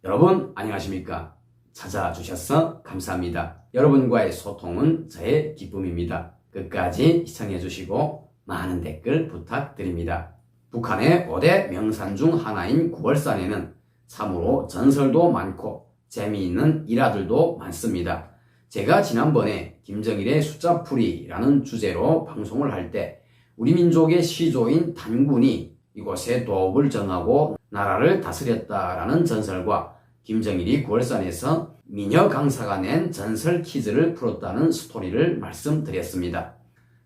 여러분 안녕하십니까? 찾아주셔서 감사합니다. 여러분과의 소통은 저의 기쁨입니다. 끝까지 시청해 주시고 많은 댓글 부탁드립니다. 북한의 5대 명산 중 하나인 구월산에는 참으로 전설도 많고 재미있는 일화들도 많습니다. 제가 지난번에 김정일의 숫자풀이라는 주제로 방송을 할 때 우리 민족의 시조인 단군이 이곳에 도읍을 정하고 나라를 다스렸다라는 전설과 김정일이 구월산에서 미녀 강사가 낸 전설 퀴즈를 풀었다는 스토리를 말씀드렸습니다.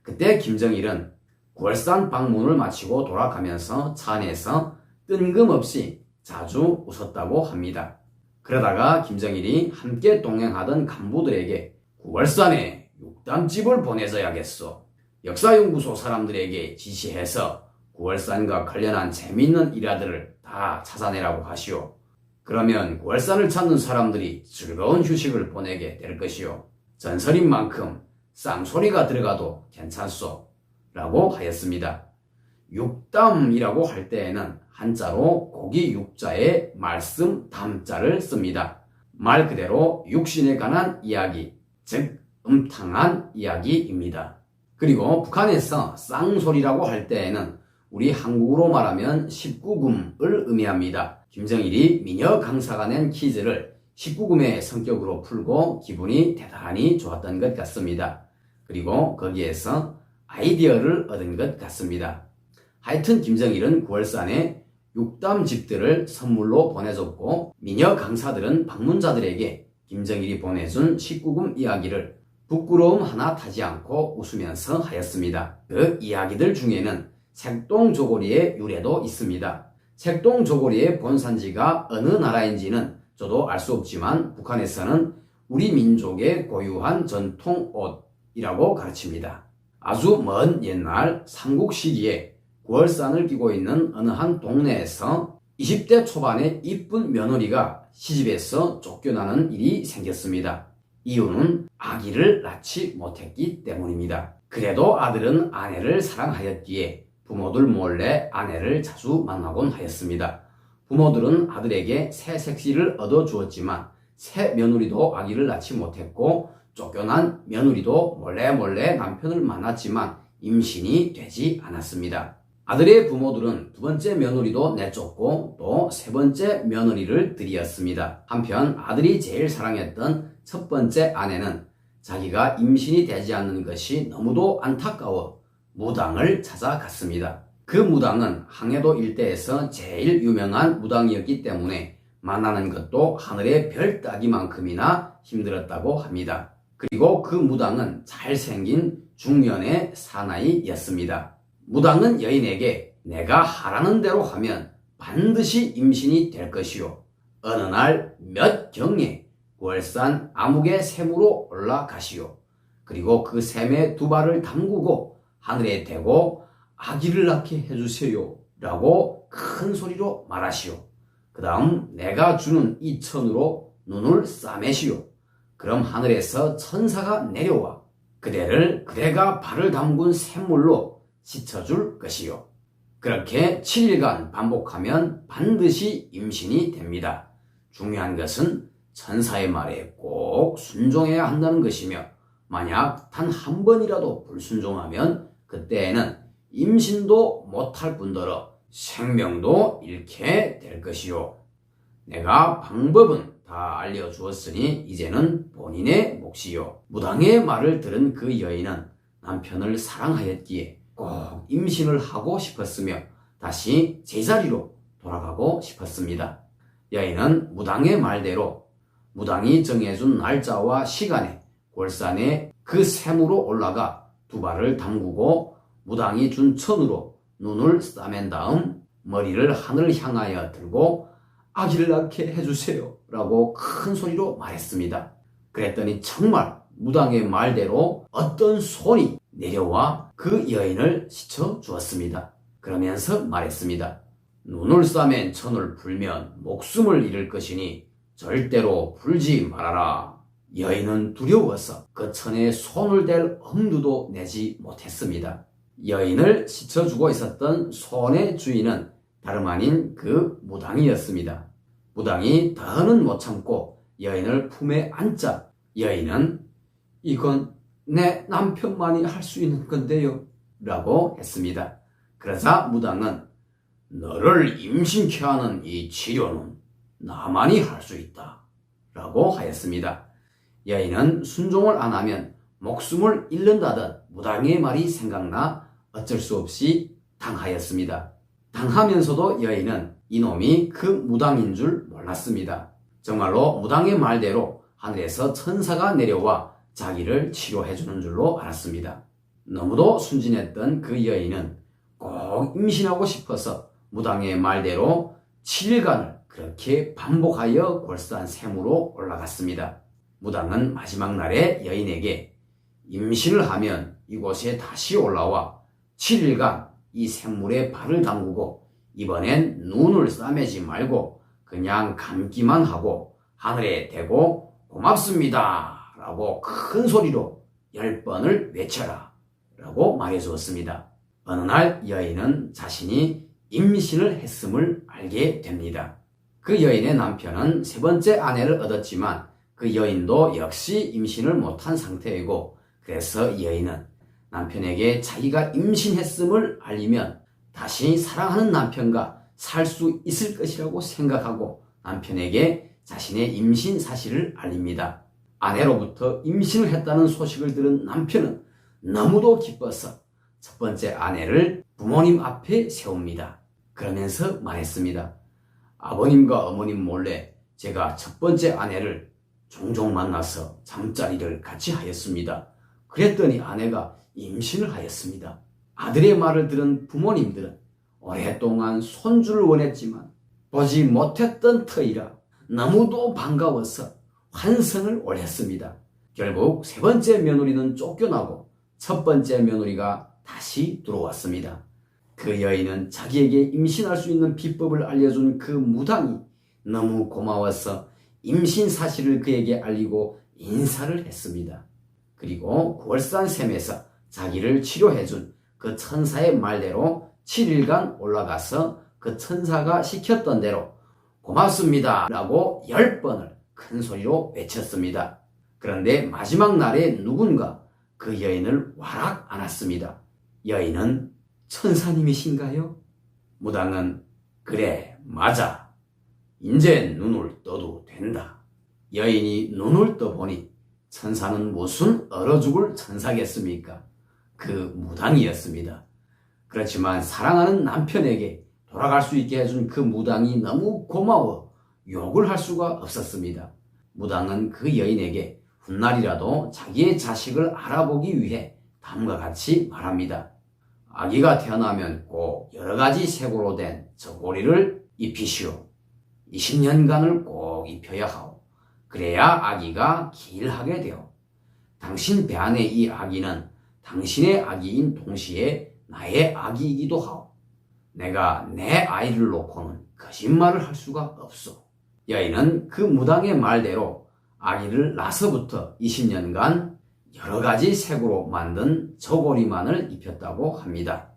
그때 김정일은 구월산 방문을 마치고 돌아가면서 차 안에서 뜬금없이 자주 웃었다고 합니다. 그러다가 김정일이 함께 동행하던 간부들에게 구월산에 육담집을 보내줘야겠소. 역사연구소 사람들에게 지시해서 구월산과 관련한 재미있는 일화들을 다 찾아내라고 하시오. 그러면 구월산을 찾는 사람들이 즐거운 휴식을 보내게 될 것이요. 전설인 만큼 쌍소리가 들어가도 괜찮소. 라고 하였습니다. 육담이라고 할 때에는 한자로 고기 육자에 말씀 담자를 씁니다. 말 그대로 육신에 관한 이야기, 즉 음탕한 이야기입니다. 그리고 북한에서 쌍소리라고 할 때에는 우리 한국으로 말하면 19금을 의미합니다. 김정일이 미녀 강사가 낸 퀴즈를 19금의 성격으로 풀고 기분이 대단히 좋았던 것 같습니다. 그리고 거기에서 아이디어를 얻은 것 같습니다. 하여튼 김정일은 구월산에 육담집들을 선물로 보내줬고 미녀 강사들은 방문자들에게 김정일이 보내준 19금 이야기를 부끄러움 하나 타지 않고 웃으면서 하였습니다. 그 이야기들 중에는 색동저고리의 유래도 있습니다. 색동저고리의 본산지가 어느 나라인지는 저도 알 수 없지만 북한에서는 우리 민족의 고유한 전통 옷이라고 가르칩니다. 아주 먼 옛날 삼국 시기에 구월산을 끼고 있는 어느 한 동네에서 20대 초반의 이쁜 며느리가 시집에서 쫓겨나는 일이 생겼습니다. 이유는 아기를 낳지 못했기 때문입니다. 그래도 아들은 아내를 사랑하였기에 부모들 몰래 아내를 자주 만나곤 하였습니다. 부모들은 아들에게 새 색시를 얻어주었지만 새 며느리도 아기를 낳지 못했고 쫓겨난 며느리도 몰래 남편을 만났지만 임신이 되지 않았습니다. 아들의 부모들은 두 번째 며느리도 내쫓고 또 세 번째 며느리를 들이었습니다. 한편 아들이 제일 사랑했던 첫 번째 아내는 자기가 임신이 되지 않는 것이 너무도 안타까워 무당을 찾아갔습니다. 그 무당은 항해도 일대에서 제일 유명한 무당이었기 때문에 만나는 것도 하늘의 별 따기만큼이나 힘들었다고 합니다. 그리고 그 무당은 잘생긴 중년의 사나이였습니다. 무당은 여인에게 내가 하라는 대로 하면 반드시 임신이 될 것이요. 어느 날 몇 경에 구월산 암흑의 샘으로 올라가시오. 그리고 그 샘에 두 발을 담그고 하늘에 대고 아기를 낳게 해주세요 라고 큰 소리로 말하시오. 그 다음 내가 주는 이 천으로 눈을 싸매시오. 그럼 하늘에서 천사가 내려와 그대가 발을 담근 샘물로 씻어줄 것이요. 그렇게 7일간 반복하면 반드시 임신이 됩니다. 중요한 것은 천사의 말에 꼭 순종해야 한다는 것이며 만약 단 한 번이라도 불순종하면 그때에는 임신도 못할 뿐더러 생명도 잃게 될 것이요. 내가 방법은 다 알려주었으니 이제는 본인의 몫이요. 무당의 말을 들은 그 여인은 남편을 사랑하였기에 꼭 임신을 하고 싶었으며 다시 제자리로 돌아가고 싶었습니다. 여인은 무당의 말대로 무당이 정해준 날짜와 시간에 구월산에 그 샘으로 올라가 두 발을 담그고 무당이 준 천으로 눈을 싸맨 다음 머리를 하늘 향하여 들고 아기를 낳게 해주세요 라고 큰 소리로 말했습니다. 그랬더니 정말 무당의 말대로 어떤 손이 내려와 그 여인을 씻어주었습니다. 그러면서 말했습니다. 눈을 싸맨 천을 풀면 목숨을 잃을 것이니 절대로 풀지 말아라. 여인은 두려워서 그 천에 손을 댈 엄두도 내지 못했습니다. 여인을 씻어주고 있었던 손의 주인은 다름 아닌 그 무당이었습니다. 무당이 더는 못 참고 여인을 품에 안자 여인은 이건 내 남편만이 할 수 있는 건데요 라고 했습니다. 그러자 무당은 너를 임신케 하는 이 치료는 나만이 할 수 있다 라고 하였습니다. 여인은 순종을 안 하면 목숨을 잃는다던 무당의 말이 생각나 어쩔 수 없이 당하였습니다. 당하면서도 여인은 이놈이 그 무당인 줄 몰랐습니다. 정말로 무당의 말대로 하늘에서 천사가 내려와 자기를 치료해주는 줄로 알았습니다. 너무도 순진했던 그 여인은 꼭 임신하고 싶어서 무당의 말대로 7일간을 그렇게 반복하여 골산 샘으로 올라갔습니다. 무당은 마지막 날에 여인에게 임신을 하면 이곳에 다시 올라와 7일간 이 샘물에 발을 담그고 이번엔 눈을 싸매지 말고 그냥 감기만 하고 하늘에 대고 고맙습니다 라고 큰 소리로 10번을 외쳐라 라고 말해주었습니다. 어느 날 여인은 자신이 임신을 했음을 알게 됩니다. 그 여인의 남편은 세 번째 아내를 얻었지만 그 여인도 역시 임신을 못한 상태이고 그래서 여인은 남편에게 자기가 임신했음을 알리면 다시 사랑하는 남편과 살 수 있을 것이라고 생각하고 남편에게 자신의 임신 사실을 알립니다. 아내로부터 임신을 했다는 소식을 들은 남편은 너무도 기뻐서 첫 번째 아내를 부모님 앞에 세웁니다. 그러면서 말했습니다. 아버님과 어머님 몰래 제가 첫 번째 아내를 종종 만나서 잠자리를 같이 하였습니다. 그랬더니 아내가 임신을 하였습니다. 아들의 말을 들은 부모님들은 오랫동안 손주를 원했지만 보지 못했던 터이라 너무도 반가워서 환성을 올렸습니다. 결국 세 번째 며느리는 쫓겨나고 첫 번째 며느리가 다시 들어왔습니다. 그 여인은 자기에게 임신할 수 있는 비법을 알려준 그 무당이 너무 고마워서 임신 사실을 그에게 알리고 인사를 했습니다. 그리고 구월산샘에서 자기를 치료해준 그 천사의 말대로 7일간 올라가서 그 천사가 시켰던 대로 고맙습니다 라고 10번을 큰 소리로 외쳤습니다. 그런데 마지막 날에 누군가 그 여인을 와락 안았습니다. 여인은 천사님이신가요? 무당은 그래 맞아. 이제 눈을 떠도 된다. 여인이 눈을 떠보니 천사는 무슨 얼어 죽을 천사겠습니까? 그 무당이었습니다. 그렇지만 사랑하는 남편에게 돌아갈 수 있게 해준 그 무당이 너무 고마워 욕을 할 수가 없었습니다. 무당은 그 여인에게 훗날이라도 자기의 자식을 알아보기 위해 다음과 같이 말합니다. 아기가 태어나면 꼭 여러가지 색으로 된 저고리를 입히시오. 20년간을 꼭 입혀야 하오. 그래야 아기가 길하게 되오. 당신 배 안에 이 아기는 당신의 아기인 동시에 나의 아기이기도 하오. 내가 내 아이를 놓고는 거짓말을 할 수가 없소. 여인은 그 무당의 말대로 아기를 낳아서부터 20년간 여러가지 색으로 만든 저고리만을 입혔다고 합니다.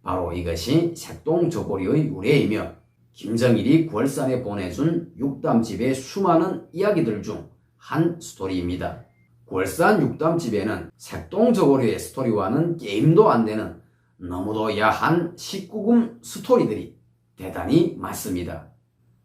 바로 이것이 색동 저고리의 유래이며 김정일이 구월산에 보내준 육담집의 수많은 이야기들 중 한 스토리입니다. 구월산 육담집에는 색동 저고리의 스토리와는 게임도 안 되는 너무도 야한 19금 스토리들이 대단히 많습니다.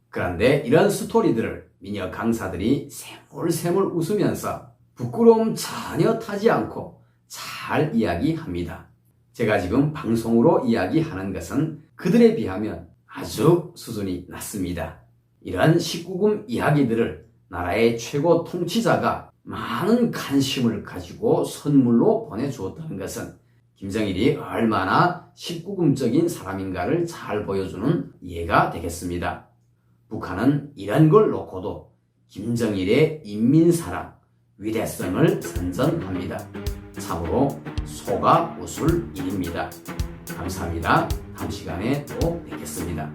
그런데 이런 스토리들을 미녀 강사들이 새물새물 웃으면서 부끄러움 전혀 타지 않고 잘 이야기합니다. 제가 지금 방송으로 이야기하는 것은 그들에 비하면 아주 수준이 낮습니다. 이런 19금 이야기들을 나라의 최고 통치자가 많은 관심을 가지고 선물로 보내주었다는 것은 김정일이 얼마나 19금적인 사람인가를 잘 보여주는 예가 되겠습니다. 북한은 이런 걸 놓고도 김정일의 인민사랑, 위대성을 선전합니다. 참으로 소가 웃을 일입니다. 감사합니다. 다음 시간에 또 뵙겠습니다.